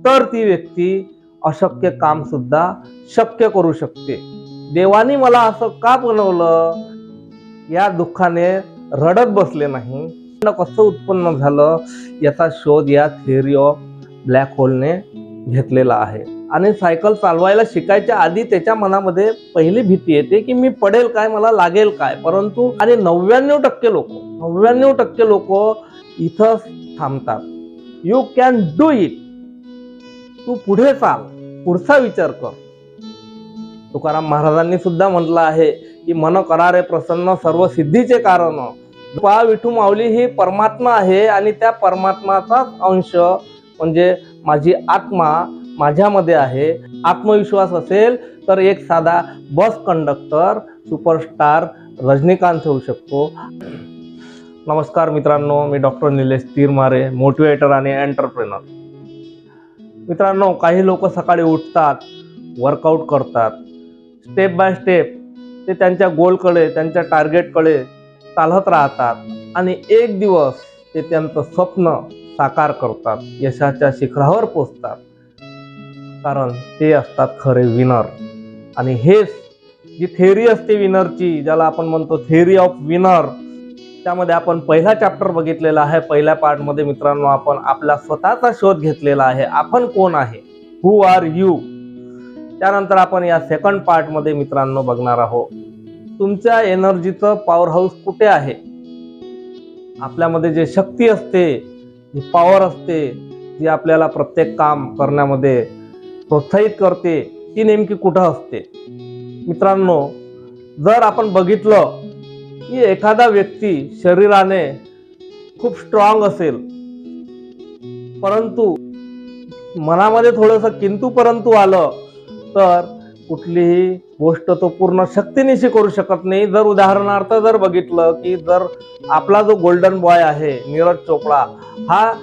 तर ती व्यक्ती अशक्य काम सुद्धा शक्य करू शकते। देवाने मला असं का बनवलं या दुःखाने रडत बसले नाही, कसं उत्पन्न झालं याचा शोध या थिअरी ऑफ ब्लॅक होलने घेतलेला आहे। आणि सायकल चालवायला शिकायच्या आधी त्याच्या मनामध्ये पहिली भीती येते की मी पडेल काय, मला लागेल काय। परंतु आणि 99% लोक इथं थांबतात। यू कॅन डू इट, तू पुढे चाल, पुढचा विचार कर। तुकाराम महाराजांनी सुद्धा म्हटलं आहे की मन करारे प्रसन्न सर्व सिद्धीचे कारण। पहा, विठू माऊली ही परमात्मा आहे आणि त्या परमात्माचाच अंश म्हणजे माझी आत्मा माझ्यामध्ये आहे। आत्मविश्वास असेल तर एक साधा बस कंडक्टर सुपरस्टार रजनीकांत होऊ शकतो। नमस्कार मित्रांनो, मी डॉक्टर निलेश तीरमारे, मोटिवेटर आणि एंटरप्रेनर। मित्रांनो, काही लोक सकाळी उठतात, वर्कआउट करतात, स्टेप बाय स्टेप ते त्यांच्या गोलकडे, त्यांच्या टार्गेटकडे चालत राहतात आणि एक दिवस ते त्यांचं स्वप्न साकार करतात, यशाच्या शिखरावर पोहोचतात। कारण ते असतात खरे विनर। आणि हेच जी थेअरी असते विनरची, ज्याला आपण म्हणतो थेअरी ऑफ विनर, त्यामध्ये आपण पहिला चॅप्टर बघितलेला आहे। पहिल्या पार्टमध्ये मित्रांनो आपण आपला स्वतःचा शोध घेतलेला आहे, आपण कोण आहे, हु आर यू। त्यानंतर आपण या सेकंड पार्टमध्ये मित्रांनो बघणार आहोत तुमच्या एनर्जीचं पॉवर हाऊस कुठे आहे। आपल्यामध्ये जे शक्ती असते, जी पॉवर असते, जी आपल्याला प्रत्येक काम करण्यामध्ये प्रोत्साहित करते, ती नेमकी कुठं असते। मित्रांनो, जर आपण बघितलं की एखादा व्यक्ती शरीराने खूप स्ट्रॉंग असेल, परंतु मनामध्ये थोडंसं किंतु परंतु आलं तर कुठलीही गोष्ट तो पूर्ण शक्तीनिशी करू शकत नाही। जर उदाहरणार्थ जर बघितलं की जर आपला जो गोल्डन बॉय आहे नीरज चोपडा, हा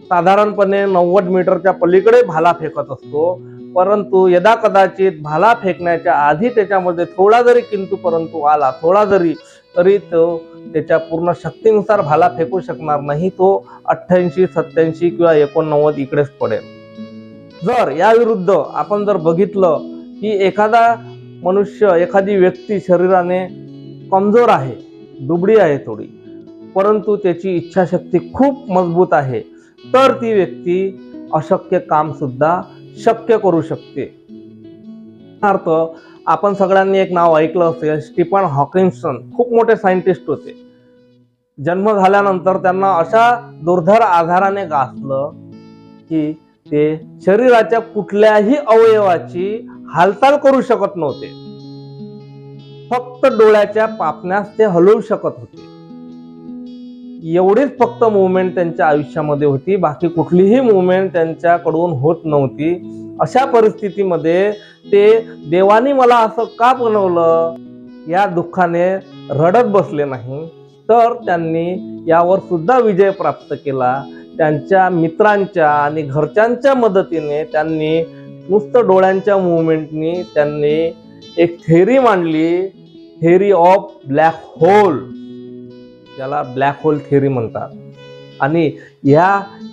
साधारणपणे 90 मीटरच्या पलीकडे भाला फेकत असतो, परंतु यदा कदाचित भाला फेकण्याच्या आधी त्याच्यामध्ये थोडा जरी किंतु परंतु आला, थोडा जरी, तरी तो त्याच्या पूर्ण शक्तीनुसार भाला फेकू शकणार नाही। तो 88, 87 किंवा 89 इकडेच पडेल। जर या विरुद्ध आपण जर बघितलं की एखादा मनुष्य, एखादी व्यक्ती शरीराने कमजोर आहे, दुबळी आहे थोडी, परंतु त्याची इच्छाशक्ती खूप मजबूत आहे, तर ती व्यक्ती अशक्य काम सुद्धा शक्य करू शकते। अर्थ, आपण सगळ्यांनी एक नाव ऐकलं असेल, स्टीफन हॉकिन्सन। खूप मोठे सायंटिस्ट होते। जन्म झाल्यानंतर त्यांना अशा दुर्धर आजाराने गाठलं की ते शरीराच्या कुठल्याही अवयवाची हालचाल करू शकत नव्हते, फक्त डोळ्याच्या पापण्यास ते हलवू शकत होते। एवढीच फक्त मुवमेंट त्यांच्या आयुष्यामध्ये होती, बाकी कुठलीही मुवमेंट त्यांच्याकडून होत नव्हती। अशा परिस्थितीमध्ये ते देवाने मला असं का बनवलं या दुःखाने रडत बसले नाही, तर त्यांनी यावर सुद्धा विजय प्राप्त केला। त्यांच्या मित्रांच्या आणि घरच्यांच्या मदतीने त्यांनी नुसतं डोळ्यांच्या मुवमेंटनी त्यांनी एक थेअरी मांडली, थेअरी ऑफ ब्लॅक होल, ज्याला ब्लॅक होल थेअरी म्हणतात। आणि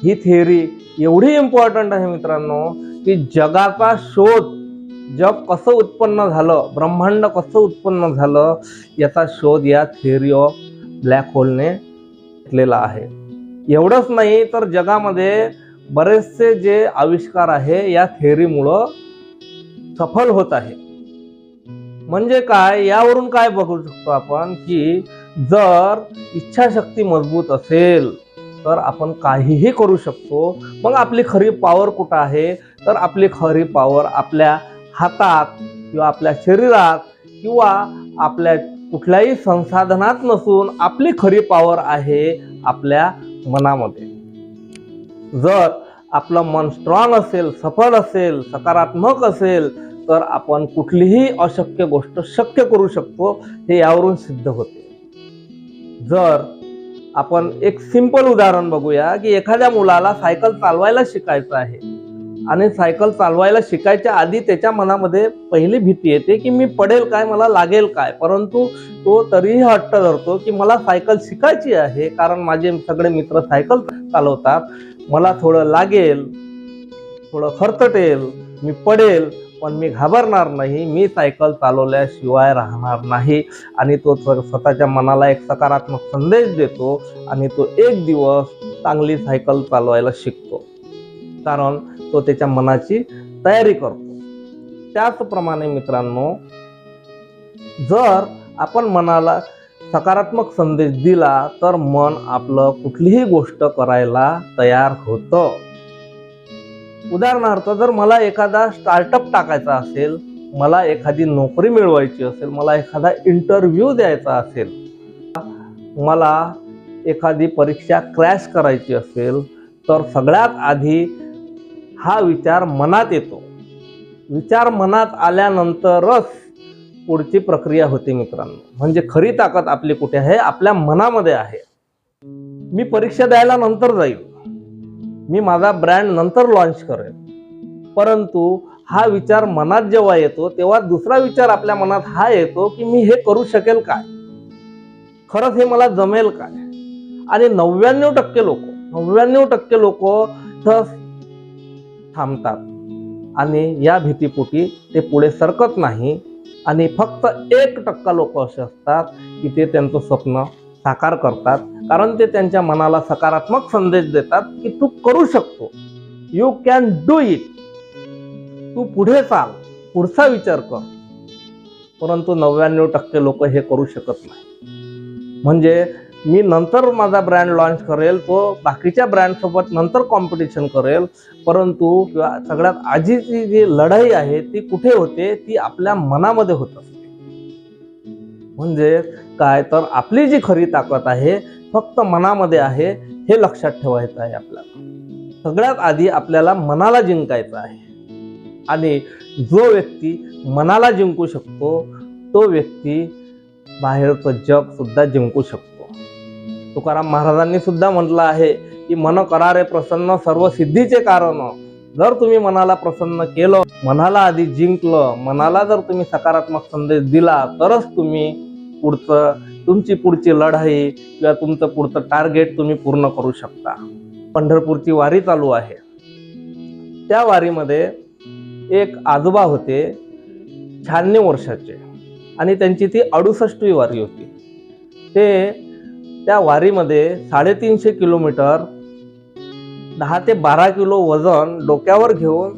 ही थेअरी एवढी इम्पॉर्टंट आहे मित्रांनो की जगाचा शोध, जग कसं उत्पन्न झालं, ब्रह्मांड कसं उत्पन्न झालं याचा शोध या थेअरी ऑफ ब्लॅक होलने घेतलेला आहे। एवढंच नाही तर जगामध्ये बरेचसे जे आविष्कार आहे या थेअरीमुळं सफल होत आहे। म्हणजे काय, यावरून काय बघू शकतो आपण की जर इच्छाशक्ती मजबूत असेल तर आपण काहीही करू शकतो। मग आपली खरी पॉवर कुठं आहे, तर आपली खरी पॉवर आपल्या हातात किंवा आपल्या शरीरात किंवा आपल्या कुठल्याही संसाधनात नसून आपली खरी पॉवर आहे आपल्या मनामध्ये। जर आपलं मन स्ट्रॉंग असेल, सफल असेल, सकारात्मक असेल तर आपण कुठलीही अशक्य गोष्ट शक्य करू शकतो, हे यावरून सिद्ध होते। जर आपण एक सिंपल उदाहरण बघूया की एखाद्या मुलाला सायकल चालवायला शिकायचं आहे आणि सायकल चालवायला शिकायच्या आधी त्याच्या मनामध्ये पहिली भीती येते की मी पडेल काय, मला लागेल काय। परंतु तो तरीही हट्ट धरतो की मला सायकल शिकायची आहे, कारण माझे सगळे मित्र सायकल चालवतात, मला थोडं लागेल, थोडं खरतटेल, मी पडेल, पण मी घाबरणार नाही, मी सायकल चालवल्याशिवाय राहणार नाही. आणि तो स्वतःच्या मनाला एक सकारात्मक संदेश देतो आणि तो एक दिवस चांगली सायकल चालवायला शिकतो, कारण तो त्याच्या मनाची तयारी करतो. त्याचप्रमाणे मित्रांनो, जर आपण मनाला सकारात्मक संदेश दिला तर मन आपलं कुठलीही गोष्ट करायला तयार होतं. उदाहरणार्थ, जर मला एखादा स्टार्टअप टाकायचा असेल, मला एखादी नोकरी मिळवायची असेल, मला एखादा इंटरव्ह्यू द्यायचा असेल, मला एखादी परीक्षा क्रॅश करायची असेल, तर सगळ्यात आधी हा विचार मनात येतो. विचार मनात आल्यानंतरच पुढची प्रक्रिया होते मित्रांनो. म्हणजे खरी ताकद आपली कुठे आहे? आपल्या मनामध्ये आहे. मी परीक्षा द्यायला नंतर जाईल, मी माझा ब्रँड नंतर लॉन्च करेन, परंतु हा विचार मनात जेव्हा येतो तेव्हा दुसरा विचार आपल्या मनात हा येतो की मी हे करू शकेल काय, खरंच हे मला जमेल काय. आणि 99% लोक थांबतात आणि या भीतीपोटी ते पुढे सरकत नाही. आणि फक्त 1% लोक असे असतात की ते त्यांचं स्वप्न साकार करतात, कारण ते त्यांच्या मनाला सकारात्मक संदेश देतात की तू करू शकतो, यू कॅन डू इट, तू पुढे चाल, पुढचा विचार कर. परंतु 99% लोक हे करू शकत नाही. म्हणजे मी नंतर माझा ब्रँड लॉन्च करेल, तो बाकीच्या ब्रँड सोबत नंतर कॉम्पिटिशन करेल, परंतु सगळ्यात आधीची जी लढाई आहे ती कुठे होते? ती आपल्या मनामध्ये होत असते. म्हणजे काय तर आपली जी खरी ताकद आहे फक्त मनामध्ये आहे, हे लक्षात ठेवायचं आहे आपल्याला. सगळ्यात आधी आपल्याला मनाला जिंकायचं आहे. आणि जो व्यक्ती मनाला जिंकू शकतो तो व्यक्ती बाहेरचं जग सुद्धा जिंकू शकतो. तुकाराम महाराजांनी सुद्धा म्हटलं आहे की मन करारे प्रसन्न सर्व सिद्धीचे कारण. जर तुम्ही मनाला प्रसन्न केलं, मनाला आधी जिंकलं, मनाला जर तुम्ही सकारात्मक संदेश दिला, तरच तुम्ही तुमची पुढची लढाई किंवा तुमचं पुढचं टार्गेट तुम्ही पूर्ण करू शकता. पंढरपूरची वारी चालू आहे. त्या वारीमध्ये एक आजोबा होते 96 वर्षाचे आणि त्यांची ती 68वी वारी होती. ते त्या वारीमध्ये 350 किलोमीटर 10 ते 12 किलो वजन डोक्यावर घेऊन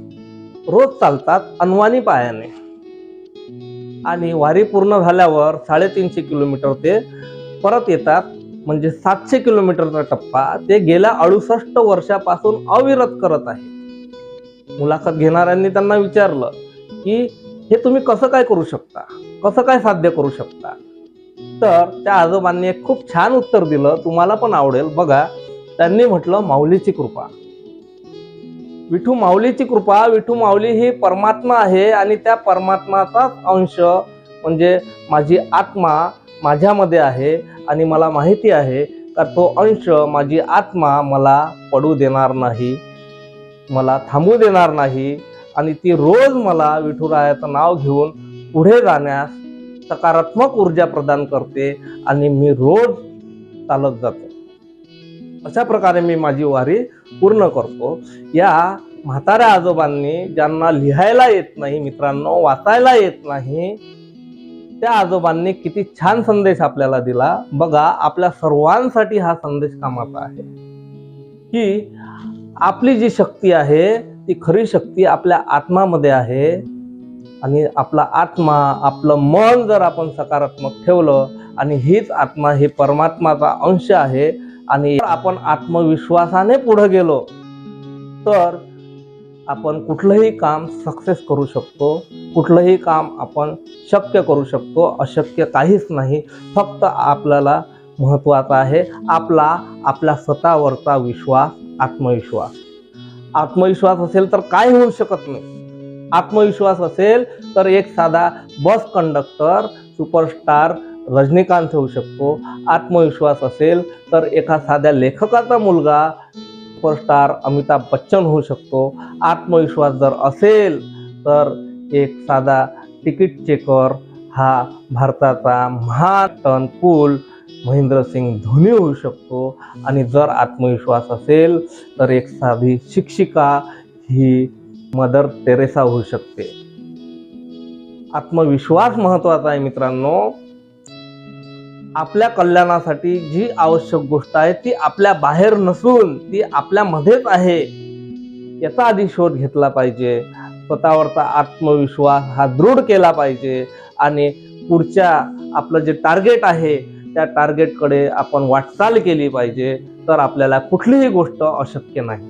रोज चालतात अनवाणी पायाने. आणि वारी पूर्ण झाल्यावर 350 किलोमीटर ते परत येतात. म्हणजे 700 किलोमीटरचा टप्पा ते गेल्या 68 वर्षापासून अविरत करत आहे. मुलाखत घेणाऱ्यांनी त्यांना विचारलं की हे तुम्ही कसं काय करू शकता, कसं काय साध्य करू शकता? तर त्या आजोबांनी एक खूप छान उत्तर दिलं, तुम्हाला पण आवडेल बघा. त्यांनी म्हटलं, माऊलीची कृपा. विठू माऊलीची कृपा. विठू माऊली ही परमात्मा आहे आणि त्या परमात्माचाच अंश म्हणजे माझी आत्मा माझ्यामध्ये आहे. आणि मला माहिती आहे का तो अंश, माझी आत्मा मला पडू देणार नाही, मला थांबू देणार नाही. आणि ती रोज मला विठुरायाचं नाव घेऊन पुढे जाण्यास सकारात्मक ऊर्जा प्रदान करते आणि मी रोज चालत जातो. अशा प्रकारे मी माझी वारी पूर्ण करतो. या म्हाताऱ्या आजोबांनी, ज्यांना लिहायला येत नाही मित्रांनो, वाचायला येत नाही, त्या आजोबांनी किती छान संदेश आपल्याला दिला बघा. आपल्या सर्वांसाठी हा संदेश कामाचा आहे की आपली जी शक्ती आहे ती खरी शक्ती आपल्या आत्मामध्ये आहे. आणि आपला आत्मा, आपलं मन जर आपण सकारात्मक ठेवलं आणि हीच आत्मा हे परमात्माचा अंश आहे आणि आपण आत्मविश्वासाने पुढे गेलो तर आपण कुठलंही काम सक्सेस करू शकतो, कुठलंही काम आपण शक्य करू शकतो. अशक्य काहीच नाही. फक्त आपल्याला महत्त्वाचा आहे आपल्या स्वतःवरचा विश्वास, आत्मविश्वास. आत्मविश्वास असेल तर काय होऊ शकत नाही. आत्मविश्वास असेल तर एक साधा बस कंडक्टर सुपरस्टार रजनीकांत होऊ शकतो. आत्मविश्वास असेल तर एका साध्या लेखकाचा मुलगा सुपरस्टार अमिताभ बच्चन होऊ शकतो. आत्मविश्वास जर असेल तर एक साधा तिकीट चेकर हा भारताचा महान कूल महेंद्रसिंग धोनी होऊ शकतो. आणि जर आत्मविश्वास असेल तर एक साधी शिक्षिका ही मदर तेरेसा होऊ शकते. आत्मविश्वास महत्वाचा आहे मित्रांनो. आपल्या कल्याणासाठी जी आवश्यक गोष्ट आहे ती आपल्या बाहेर नसून ती आपल्यामध्येच आहे याचा आधी शोध घेतला पाहिजे. स्वतःवरचा आत्मविश्वास हा दृढ केला पाहिजे आणि पुढच्या आपलं जे टार्गेट आहे त्या टार्गेटकडे आपण वाटचाल केली पाहिजे. तर आपल्याला कुठलीही गोष्ट अशक्य नाही.